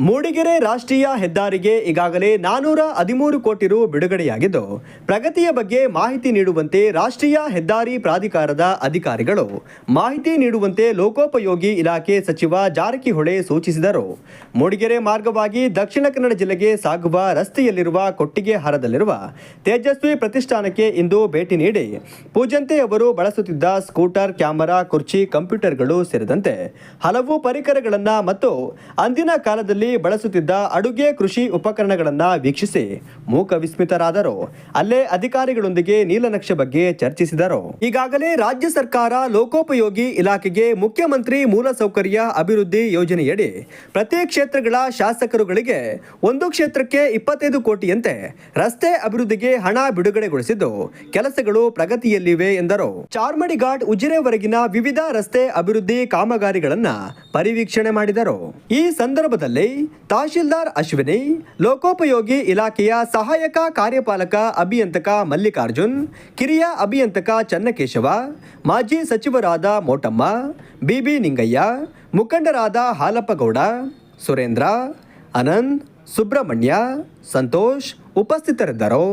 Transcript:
ಮೂಡಿಗೆರೆ ರಾಷ್ಟ್ರೀಯ ಹೆದ್ದಾರಿಗೆ ಈಗಾಗಲೇ 413 ಕೋಟಿ ರು ಬಿಡುಗಡೆಯಾಗಿದ್ದು, ಪ್ರಗತಿಯ ಬಗ್ಗೆ ಮಾಹಿತಿ ನೀಡುವಂತೆ ರಾಷ್ಟ್ರೀಯ ಹೆದ್ದಾರಿ ಪ್ರಾಧಿಕಾರದ ಅಧಿಕಾರಿಗಳು ಮಾಹಿತಿ ನೀಡುವಂತೆ ಲೋಕೋಪಯೋಗಿ ಇಲಾಖೆ ಸಚಿವ ಜಾರಕಿಹೊಳಿ ಸೂಚಿಸಿದರು. ಮೂಡಿಗೆರೆ ಮಾರ್ಗವಾಗಿ ದಕ್ಷಿಣ ಕನ್ನಡ ಜಿಲ್ಲೆಗೆ ಸಾಗುವ ರಸ್ತೆಯಲ್ಲಿರುವ ಕೊಟ್ಟಿಗೆಹಾರದಲ್ಲಿರುವ ತೇಜಸ್ವಿ ಪ್ರತಿಷ್ಠಾನಕ್ಕೆ ಇಂದು ಭೇಟಿ ನೀಡಿ ಪೂಜಂತೆ ಅವರು ಬಳಸುತ್ತಿದ್ದ ಸ್ಕೂಟರ್, ಕ್ಯಾಮೆರಾ, ಕುರ್ಚಿ, ಕಂಪ್ಯೂಟರ್ಗಳು ಸೇರಿದಂತೆ ಹಲವು ಪರಿಕರಗಳನ್ನು ಮತ್ತು ಅಂದಿನ ಕಾಲದಲ್ಲಿ ಬಳಸುತ್ತಿದ್ದ ಅಡುಗೆ ಕೃಷಿ ಉಪಕರಣಗಳನ್ನು ವೀಕ್ಷಿಸಿ ಮೂಕ ವಿಸ್ಮಿತರಾದರು. ಅಲ್ಲೇ ಅಧಿಕಾರಿಗಳೊಂದಿಗೆ ನೀಲನಕ್ಷೆ ಬಗ್ಗೆ ಚರ್ಚಿಸಿದರು. ಈಗಾಗಲೇ ರಾಜ್ಯ ಸರ್ಕಾರ ಲೋಕೋಪಯೋಗಿ ಇಲಾಖೆಗೆ ಮುಖ್ಯಮಂತ್ರಿ ಮೂಲಸೌಕರ್ಯ ಅಭಿವೃದ್ಧಿ ಯೋಜನೆಯಡಿ ಪ್ರತಿ ಕ್ಷೇತ್ರಗಳ ಶಾಸಕರುಗಳಿಗೆ ಒಂದು ಕ್ಷೇತ್ರಕ್ಕೆ 25 ಕೋಟಿಯಂತೆ ರಸ್ತೆ ಅಭಿವೃದ್ಧಿಗೆ ಹಣ ಬಿಡುಗಡೆಗೊಳಿಸಿದ್ದು ಕೆಲಸಗಳು ಪ್ರಗತಿಯಲ್ಲಿವೆ ಎಂದರು. ಚಾರ್ಮಡಿ ಘಾಟ್ ಉಜಿರೆವರೆಗಿನ ವಿವಿಧ ರಸ್ತೆ ಅಭಿವೃದ್ಧಿ ಕಾಮಗಾರಿಗಳನ್ನು ಪರಿವೀಕ್ಷಣೆ ಮಾಡಿದರು. ಈ ಸಂದರ್ಭದಲ್ಲಿ ತಹಶೀಲ್ದಾರ್ ಅಶ್ವಿನಿ, ಲೋಕೋಪಯೋಗಿ ಇಲಾಖೆಯ ಸಹಾಯಕ ಕಾರ್ಯಪಾಲಕ ಅಭಿಯಂತಕ ಮಲ್ಲಿಕಾರ್ಜುನ್, ಕಿರಿಯ ಅಭಿಯಂತಕ ಚನ್ನಕೇಶವ, ಮಾಜಿ ಸಚಿವರಾದ ಮೋಟಮ್ಮ, ಬಿಬಿ ನಿಂಗಯ್ಯ, ಮುಖಂಡರಾದ ಹಾಲಪ್ಪಗೌಡ, ಸುರೇಂದ್ರ, ಅನಂತ್, ಸುಬ್ರಹ್ಮಣ್ಯ, ಸಂತೋಷ್ ಉಪಸ್ಥಿತರಿದ್ದರು.